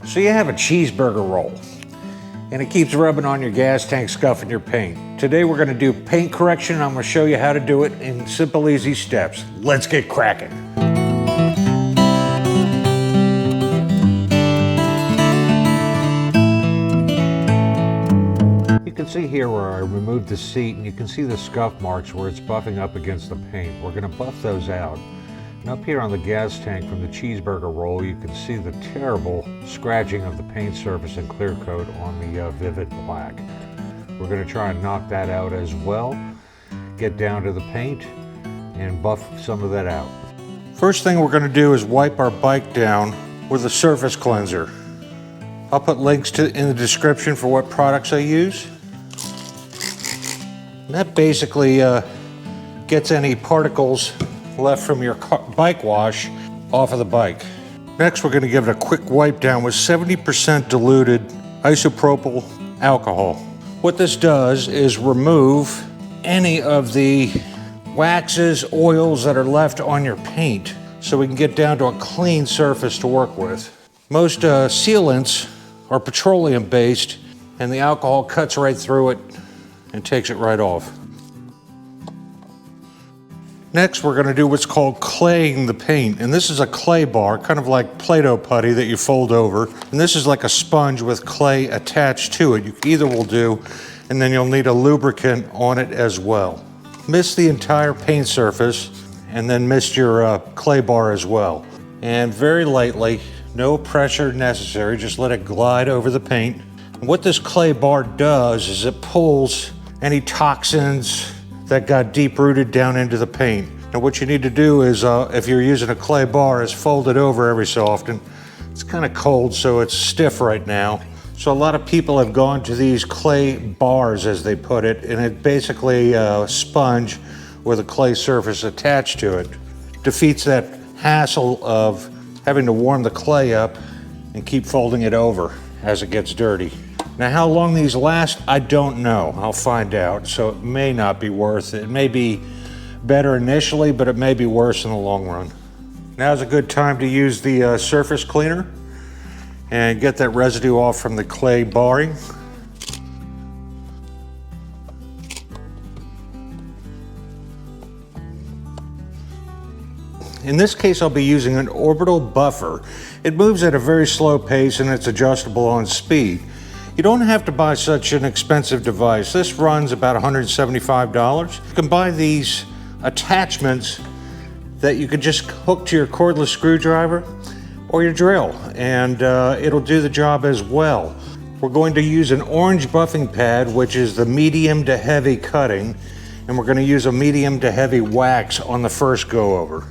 So you have a cheeseburger roll, and it keeps rubbing on your gas tank, scuffing your paint. Today we're gonna do paint correction. I'm gonna show you how to do it in simple, easy steps. Let's get cracking. You can see here where I removed the seat, and you can see the scuff marks where it's buffing up against the paint. We're gonna buff those out. And up here on the gas tank from the cheeseburger roll, you can see the terrible scratching of the paint surface and clear coat on the Vivid Black. We're going to try and knock that out as well, get down to the paint, and buff some of that out. First thing we're going to do is wipe our bike down with a surface cleanser. I'll put links in the description for what products I use. And that basically gets any particles left from your bike wash off of the bike. Next, we're going to give it a quick wipe down with 70% diluted isopropyl alcohol. What this does is remove any of the waxes, oils that are left on your paint so we can get down to a clean surface to work with. Most sealants are petroleum based, and the alcohol cuts right through it and takes it right off. Next, we're going to do what's called claying the paint. And this is a clay bar, kind of like Play-Doh putty that you fold over. And this is like a sponge with clay attached to it. Either will do, and then you'll need a lubricant on it as well. Mist the entire paint surface, and then mist your clay bar as well. And very lightly, no pressure necessary, just let it glide over the paint. And what this clay bar does is it pulls any toxins that got deep-rooted down into the paint. Now what you need to do is, if you're using a clay bar, is fold it over every so often. It's kind of cold, so it's stiff right now. So a lot of people have gone to these clay bars, as they put it, and it's basically a sponge with a clay surface attached to it. Defeats that hassle of having to warm the clay up and keep folding it over as it gets dirty. Now, how long these last, I don't know. I'll find out. So it may not be worth it. It may be better initially, but it may be worse in the long run. Now's a good time to use the surface cleaner and get that residue off from the clay barring. In this case, I'll be using an orbital buffer. It moves at a very slow pace and it's adjustable on speed. You don't have to buy such an expensive device. This runs about $175. You can buy these attachments that you can just hook to your cordless screwdriver or your drill, and it'll do the job as well. We're going to use an orange buffing pad, which is the medium to heavy cutting, and we're going to use a medium to heavy wax on the first go over.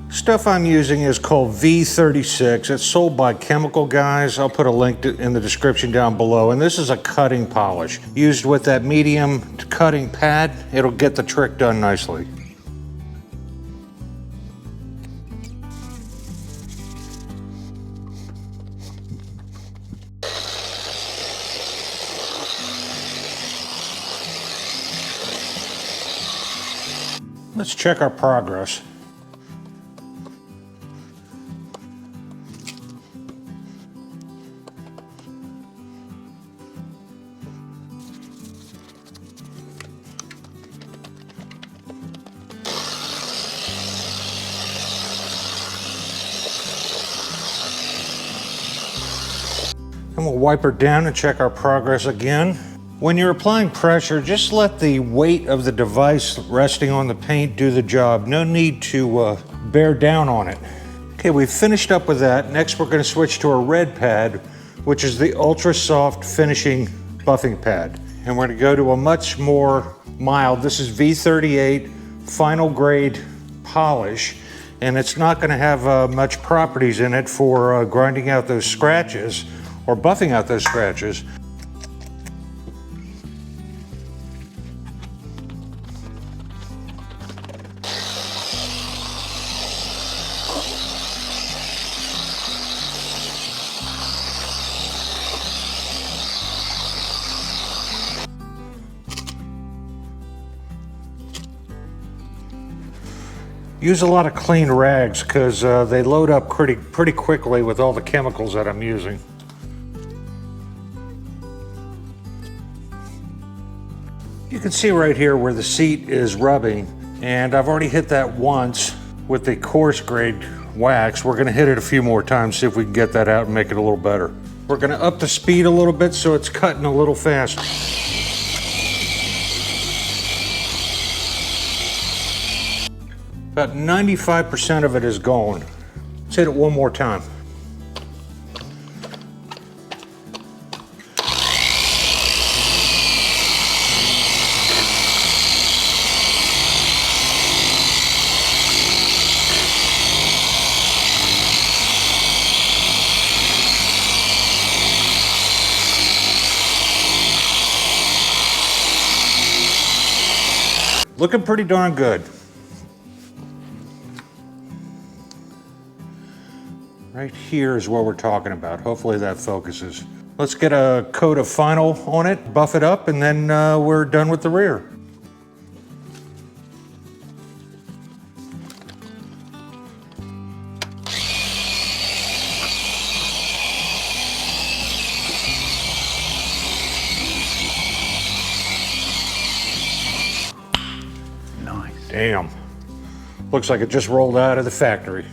Stuff I'm using is called V36. It's sold by Chemical Guys. I'll put a link in the description down below. And this is a cutting polish. Used with that medium cutting pad, it'll get the trick done nicely. Let's check our progress. And we'll wipe her down and check our progress again. When you're applying pressure, just let the weight of the device resting on the paint do the job. No need to bear down on it. Okay, we've finished up with that. Next, we're going to switch to a red pad, which is the ultra soft finishing buffing pad. And we're going to go to a much more mild, this is V38 final grade polish. And it's not going to have much properties in it for grinding out those scratches or buffing out those scratches. Use a lot of clean rags because they load up pretty quickly with all the chemicals that I'm using. You can see right here where the seat is rubbing, and I've already hit that once with the coarse grade wax. We're gonna hit it a few more times, see if we can get that out and make it a little better. We're gonna up the speed a little bit so it's cutting a little faster. About 95% of it is gone. Let's hit it one more time. Looking pretty darn good. Right here is what we're talking about. Hopefully that focuses. Let's get a coat of vinyl on it, buff it up, and then we're done with the rear. Damn, looks like it just rolled out of the factory.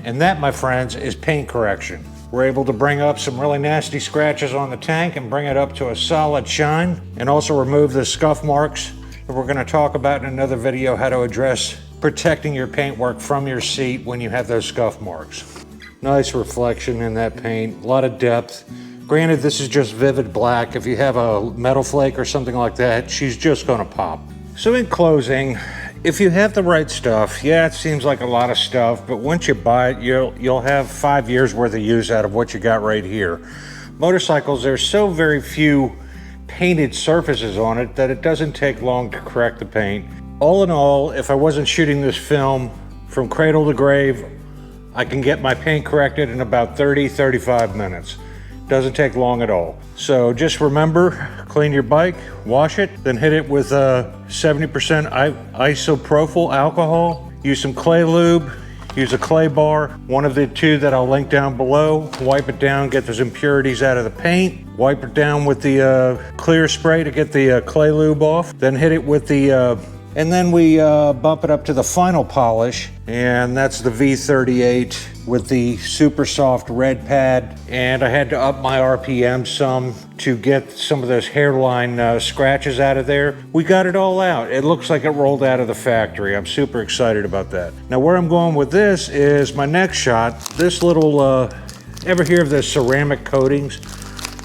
And that, my friends, is paint correction. We're able to bring up some really nasty scratches on the tank and bring it up to a solid shine, and also remove the scuff marks that we're gonna talk about in another video, how to address protecting your paintwork from your seat when you have those scuff marks. Nice reflection in that paint, a lot of depth. Granted, this is just vivid black. If you have a metal flake or something like that, she's just gonna pop. So in closing, if you have the right stuff, yeah, it seems like a lot of stuff, but once you buy it, you'll have 5 years worth of use out of what you got right here. Motorcycles, there's so very few painted surfaces on it that it doesn't take long to correct the paint. All in all, if I wasn't shooting this film from cradle to grave, I can get my paint corrected in about 30-35 minutes. Doesn't take long at all. So just remember, clean your bike, wash it, then hit it with 70% isopropyl alcohol. Use some clay lube, use a clay bar, one of the two that I'll link down below. Wipe it down, get those impurities out of the paint. Wipe it down with the clear spray to get the clay lube off. Then hit it with the, and then we bump it up to the final polish, and that's the V38 with the super soft red pad. And I had to up my RPM some to get some of those hairline scratches out of there. We got it all out. It looks like it rolled out of the factory. I'm super excited about that. Now where I'm going with this is my next shot. This little, ever hear of the ceramic coatings?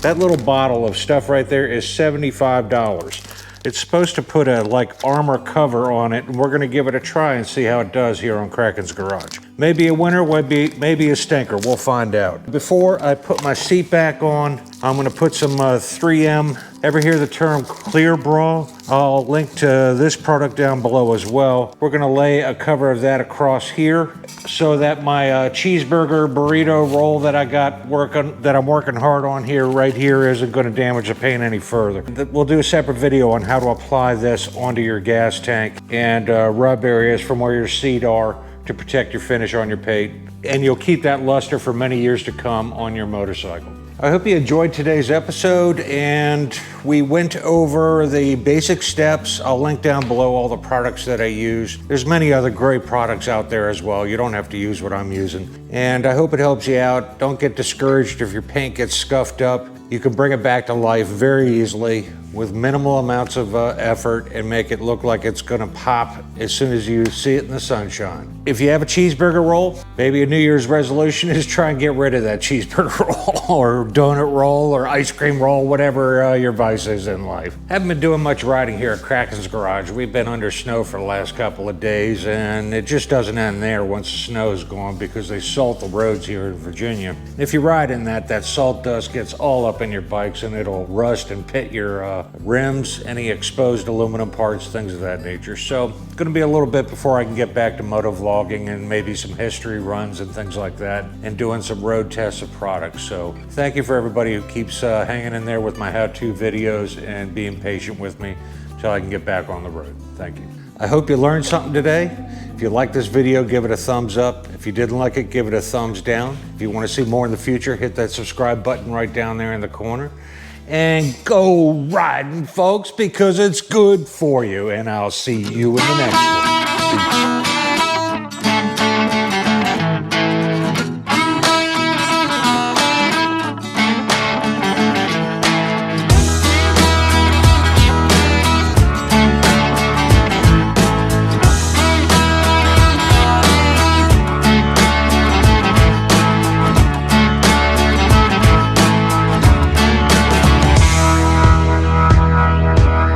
That little bottle of stuff right there is $75. It's supposed to put a like armor cover on it, and we're gonna give it a try and see how it does here on Kraken's Garage. Maybe a winner, maybe a stinker, we'll find out. Before I put my seat back on, I'm gonna put some 3M. Ever hear the term clear bra? I'll link to this product down below as well. We're gonna lay a cover of that across here so that my cheeseburger burrito roll that I'm working hard on here, right here, isn't gonna damage the paint any further. We'll do a separate video on how to apply this onto your gas tank and rub areas from where your seat are to protect your finish on your paint. And you'll keep that luster for many years to come on your motorcycle. I hope you enjoyed today's episode, and we went over the basic steps. I'll link down below all the products that I use. There's many other great products out there as well. You don't have to use what I'm using. And I hope it helps you out. Don't get discouraged if your paint gets scuffed up. You can bring it back to life very easily with minimal amounts of effort and make it look like it's gonna pop as soon as you see it in the sunshine. If you have a cheeseburger roll, maybe a New Year's resolution is try and get rid of that cheeseburger roll or donut roll or ice cream roll, whatever your vice is in life. Haven't been doing much riding here at Kraken's Garage. We've been under snow for the last couple of days, and it just doesn't end there once the snow is gone because they salt the roads here in Virginia. If you ride in that salt dust gets all up in your bikes and it'll rust and pit your rims, any exposed aluminum parts, things of that nature. So it's gonna be a little bit before I can get back to moto vlogging and maybe some history runs and things like that, and doing some road tests of products. So thank you for everybody who keeps hanging in there with my how-to videos and being patient with me until I can get back on the road. Thank you. I hope you learned something today. If you like this video, give it a thumbs up. If you didn't like it, give it a thumbs down. If you want to see more in the future, hit that subscribe button right down there in the corner. and go riding, folks, because it's good for you. And I'll see you in the next one.